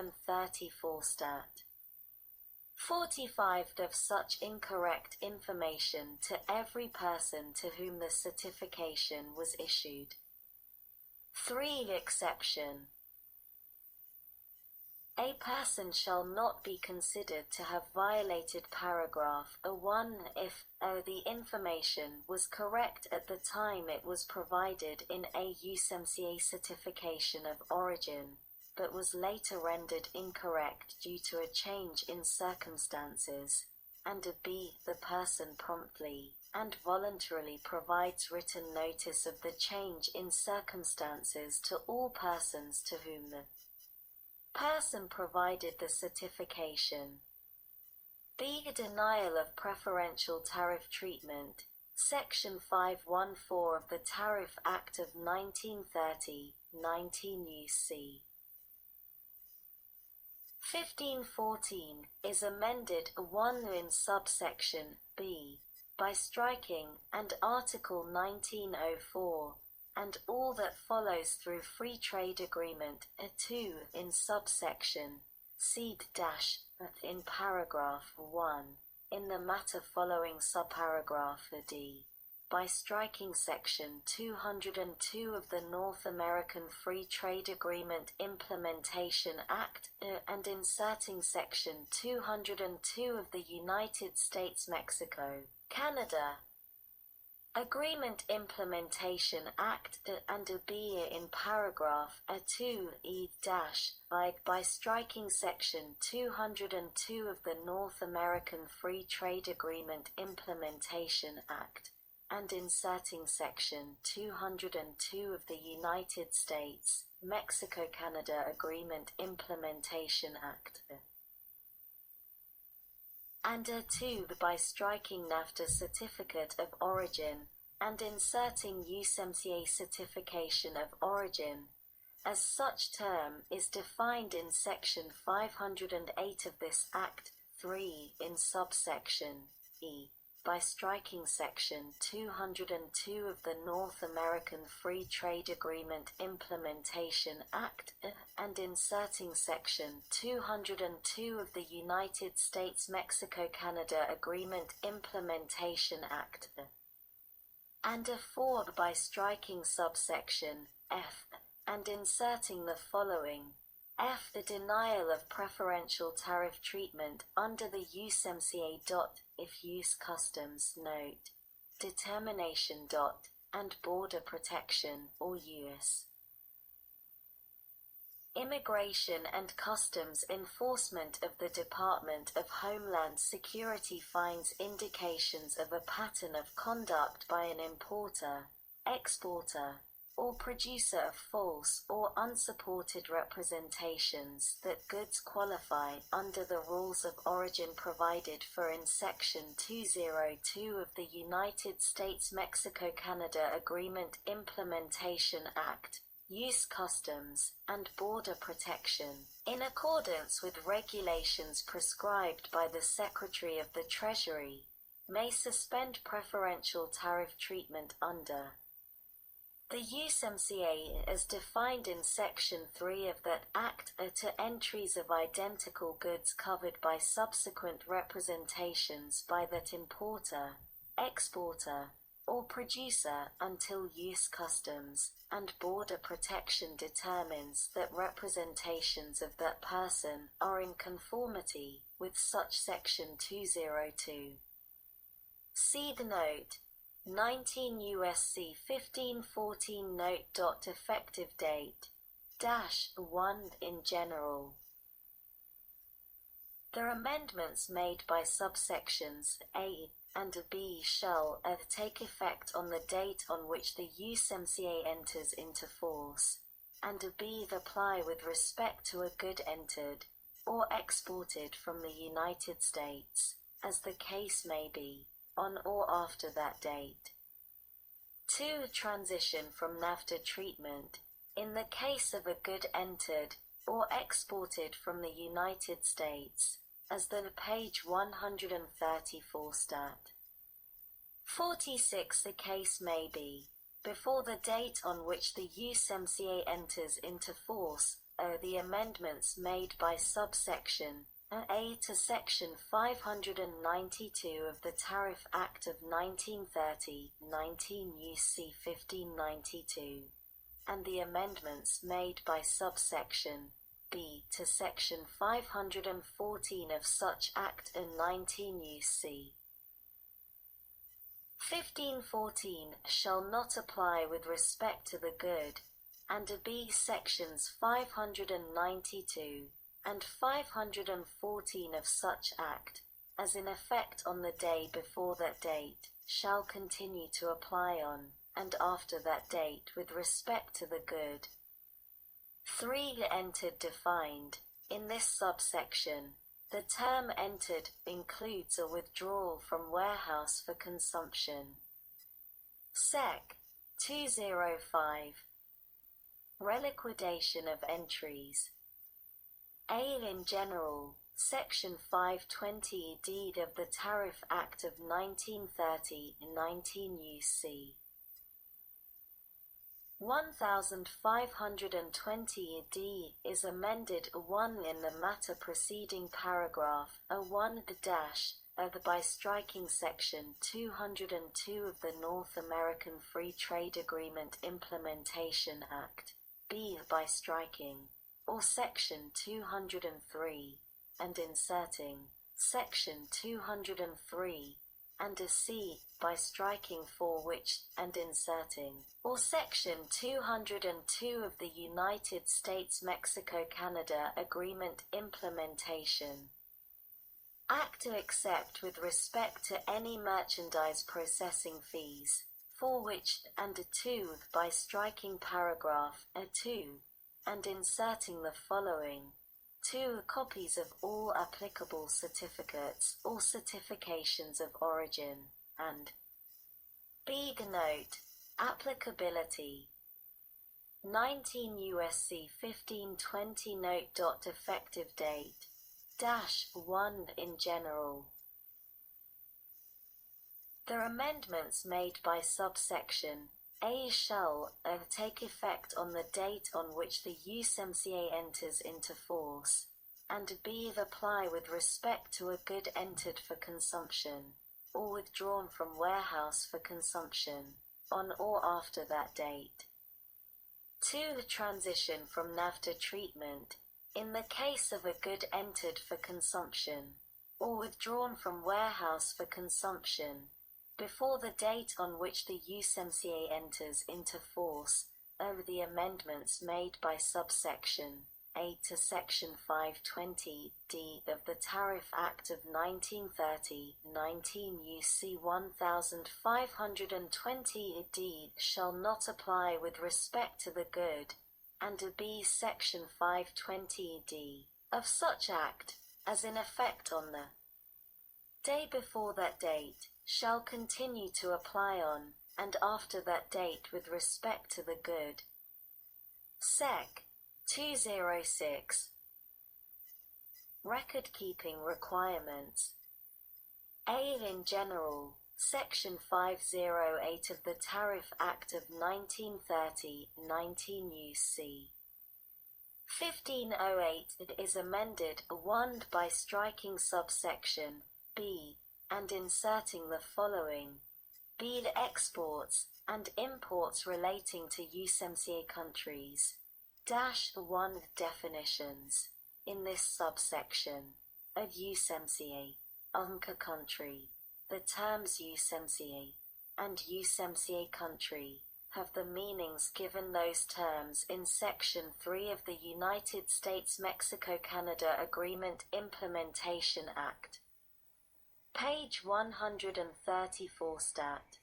234 stat. 45 of such incorrect information to every person to whom the certification was issued. 3 exception. A person shall not be considered to have violated paragraph A1 if the information was correct at the time it was provided in a USMCA certification of origin, but was later rendered incorrect due to a change in circumstances, and b. the person promptly and voluntarily provides written notice of the change in circumstances to all persons to whom the person provided the certification. B. Denial of preferential tariff treatment. Section 514 of the Tariff Act of 1930, 19 U.C. 1514 is amended 1 in subsection B by striking and Article 1904 and all that follows through Free Trade Agreement 2 in subsection C- in paragraph 1 in the matter following subparagraph D by striking Section 202 of the North American Free Trade Agreement Implementation Act and inserting Section 202 of the United States-Mexico, Canada Agreement Implementation Act and B in paragraph 2e- by striking Section 202 of the North American Free Trade Agreement Implementation Act and inserting Section 202 of the United States, Mexico-Canada Agreement Implementation Act. And 2 by striking Nafta Certificate of Origin and inserting USMCA Certification of Origin, as such term is defined in Section 508 of this Act, 3 in subsection E, by striking Section 202 of the North American Free Trade Agreement Implementation Act and inserting Section 202 of the United States-Mexico-Canada Agreement Implementation Act and 4 by striking subsection F and inserting the following. F. The denial of preferential tariff treatment under the USMCA. If use customs note, determination. And border protection or US. Immigration and Customs Enforcement of the Department of Homeland Security finds indications of a pattern of conduct by an importer, exporter, or producer of false or unsupported representations that goods qualify under the rules of origin provided for in Section 202 of the United States-Mexico-Canada Agreement Implementation Act, Use Customs and Border Protection, in accordance with regulations prescribed by the Secretary of the Treasury, may suspend preferential tariff treatment under the USMCA as defined in Section 3 of that Act to entries of identical goods covered by subsequent representations by that importer, exporter, or producer until use customs and border protection determines that representations of that person are in conformity with such Section 202. See the note. 19 U.S.C. 1514 Note. Effective date -1 in general. The amendments made by subsections A and B shall take effect on the date on which the USMCA enters into force, and B apply with respect to a good entered or exported from the United States, as the case may be, on or after that date. 2. Transition from Nafta treatment. In the case of a good entered or exported from the United States, as the page 134 stat. 46. The case may be, before the date on which the USMCA enters into force, are the amendments made by subsection A to Section 592 of the Tariff Act of 1930, 19 U.C. 1592, and the amendments made by subsection B to Section 514 of such Act in 19 U.C. 1514 shall not apply with respect to the good, and B sections 592 and 514 of such Act, as in effect on the day before that date, shall continue to apply on, and after that date with respect to the good. 3. Entered defined. In this subsection, the term entered includes a withdrawal from warehouse for consumption. Sec. 205. Reliquidation of entries. A. In general, Section 520 Deed of the Tariff Act of 1930, 19 U.C. 1520 D is amended 1 in the matter preceding paragraph A1 by striking Section 202 of the North American Free Trade Agreement Implementation Act, B by striking, or Section 203, and inserting Section 203, and a C by striking for which, and inserting, or Section 202 of the United States-Mexico-Canada Agreement Implementation Act to accept with respect to any merchandise processing fees, for which, and a 2 by striking paragraph A2, and inserting the following: 2 copies of all applicable certificates or certifications of origin, and B. Note, applicability. 19 U.S.C. 1520 Note. Effective date -1 in general. The amendments made by subsection A shall take effect on the date on which the USMCA enters into force, and B apply with respect to a good entered for consumption, or withdrawn from warehouse for consumption, on or after that date. 2. The transition from Nafta treatment, in the case of a good entered for consumption, or withdrawn from warehouse for consumption, before the date on which the USMCA enters into force, over the amendments made by subsection A to Section 520 D of the Tariff Act of 1930, 19 U.C. 1520 D shall not apply with respect to the good, and B Section 520 D of such Act, as in effect on the day before that date, shall continue to apply on, and after that date with respect to the good. Sec. 206. Record-keeping requirements. A. In general, Section 508 of the Tariff Act of 1930, 19 U.C. 1508 it is amended 1 by striking subsection B, and inserting the following: B. Exports and imports relating to USMCA countries. -1 Definitions. In this subsection of USMCA, UNCA country, the terms USMCA and USMCA country have the meanings given those terms in Section 3 of the United States-Mexico-Canada Agreement Implementation Act. Page 134 Stat.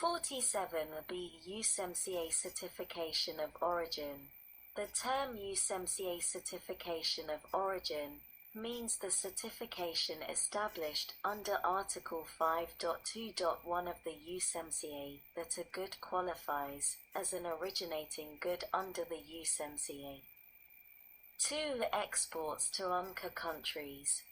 47b USMCA Certification of Origin. The term USMCA Certification of Origin means the certification established under Article 5.2.1 of the USMCA that a good qualifies as an originating good under the USMCA. 2. Exports to UNCA countries.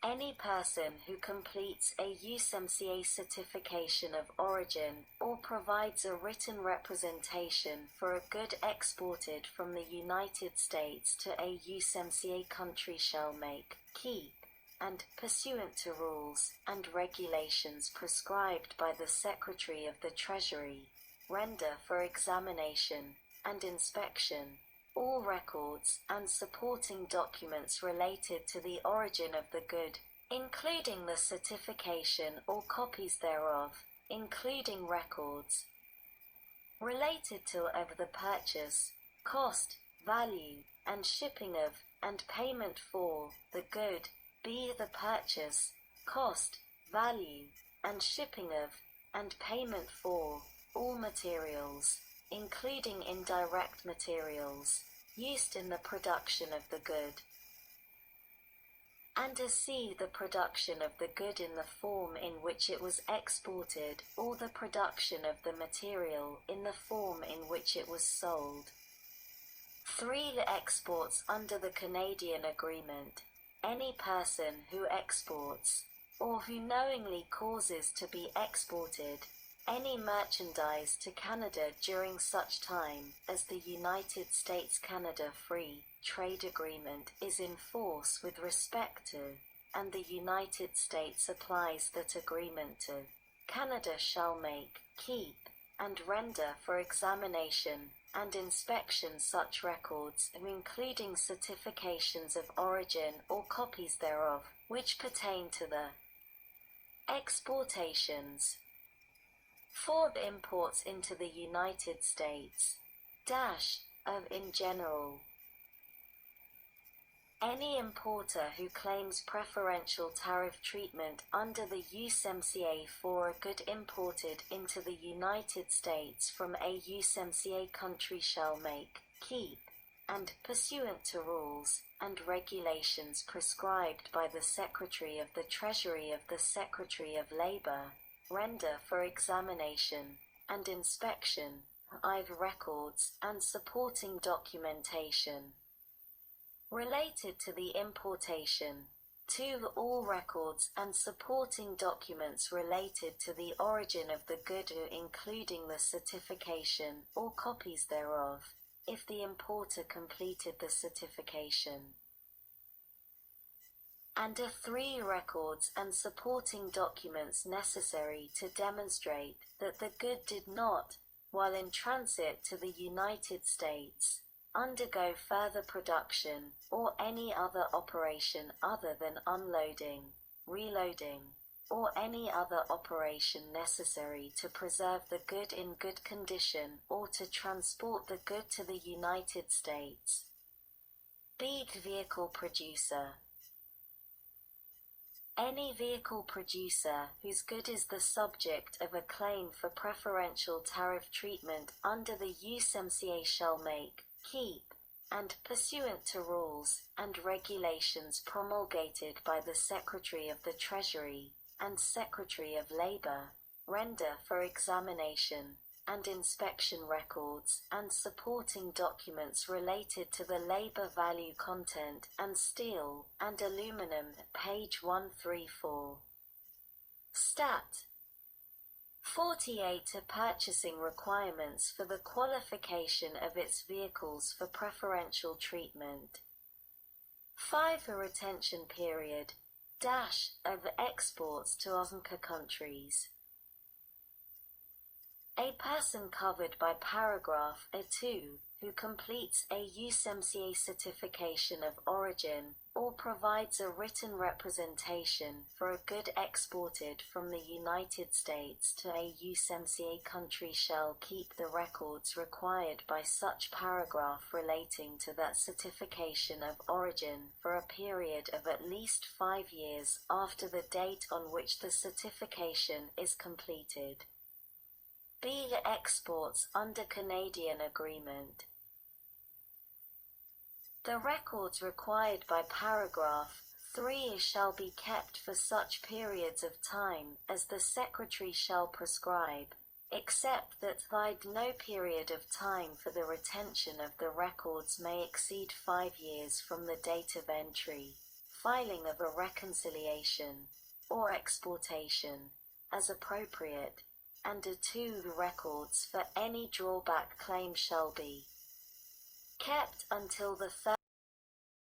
Any person who completes a USMCA certification of origin or provides a written representation for a good exported from the United States to a USMCA country shall make, keep, and, pursuant to rules and regulations prescribed by the Secretary of the Treasury, render for examination and inspection all records and supporting documents related to the origin of the good, including the certification or copies thereof, including records related to of the purchase, cost, value, and shipping of, and payment for, the good, b. the purchase, cost, value, and shipping of, and payment for, all materials, including indirect materials, used in the production of the good, and c. the production of the good in the form in which it was exported, or the production of the material in the form in which it was sold. 3. The exports under the Canadian Agreement. Any person who exports, or who knowingly causes to be exported, any merchandise to Canada during such time as the United States-Canada Free Trade Agreement is in force with respect to, and the United States applies that agreement to, Canada shall make, keep, and render for examination and inspection such records, including certifications of origin or copies thereof, which pertain to the exportations. 4. The imports into the United States, of in general. Any importer who claims preferential tariff treatment under the USMCA for a good imported into the United States from a USMCA country shall make, keep, and, pursuant to rules and regulations prescribed by the Secretary of the Treasury of the Secretary of Labor, render for examination and inspection, records and supporting documentation related to the importation. 2. All records and supporting documents related to the origin of the good, including the certification or copies thereof, if the importer completed the certification. And 3. Records and supporting documents necessary to demonstrate that the good did not, while in transit to the United States, undergo further production or any other operation other than unloading, reloading, or any other operation necessary to preserve the good in good condition or to transport the good to the United States. B. Vehicle producer. Any vehicle producer whose good is the subject of a claim for preferential tariff treatment under the USMCA shall make, keep, and, pursuant to rules and regulations promulgated by the Secretary of the Treasury and Secretary of Labor, render for examination and inspection records and supporting documents related to the labor value content and steel and aluminum, page 134. Stat. 48. Purchasing requirements for the qualification of its vehicles for preferential treatment. 5. A retention period, of exports to other countries. A person covered by paragraph A2 who completes a USMCA certification of origin or provides a written representation for a good exported from the United States to a USMCA country shall keep the records required by such paragraph relating to that certification of origin for a period of at least 5 years after the date on which the certification is completed. B. Exports under Canadian Agreement. The records required by paragraph 3 shall be kept for such periods of time as the Secretary shall prescribe, except that no period of time for the retention of the records may exceed 5 years from the date of entry. filing of a reconciliation or exportation as appropriate, and 2. The records for any drawback claim shall be kept until the